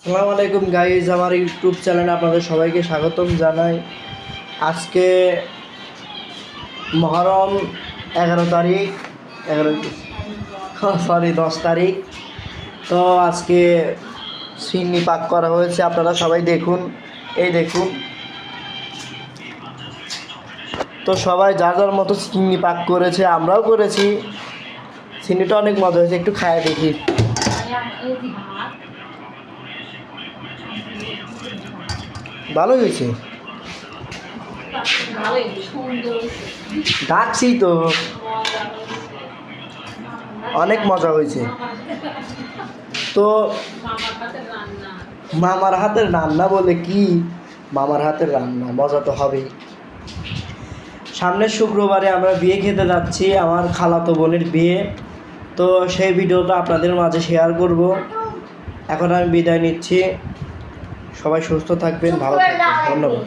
আসসালামু আলাইকুম গাইজ, আমার ইউটিউব চ্যানেলে আপনাদের সবাইকে স্বাগতম জানাই। আজকে মহরম 11 তারিখ 10 তারিখ। তো আজকে সিন্নি পাক করা হয়েছে, আপনারা সবাই দেখুন। এই দেখুন, তো সবাই যার যার মতো সিন্নি পাক করেছে, আমরাও করেছি। সিন্নিটা অনেক মজা হয়েছে, একটু খায় দেখি। ভালো হয়েছে, ডাকছি তো, অনেক মজা হয়েছে। তো মামার হাতের রান্না বলে কি, মামার হাতের রান্না মজা তো হবেই। সামনের শুক্রবারে আমরা বিয়ে খেতে যাচ্ছি, আমার খালাতো বোনের বিয়ে। তো সেই ভিডিওটা আপনাদের মাঝে শেয়ার করব। এখন আমি বিদায় নিচ্ছি। সবাই সুস্থ থাকবেন, ভালো থাকবেন, ধন্যবাদ।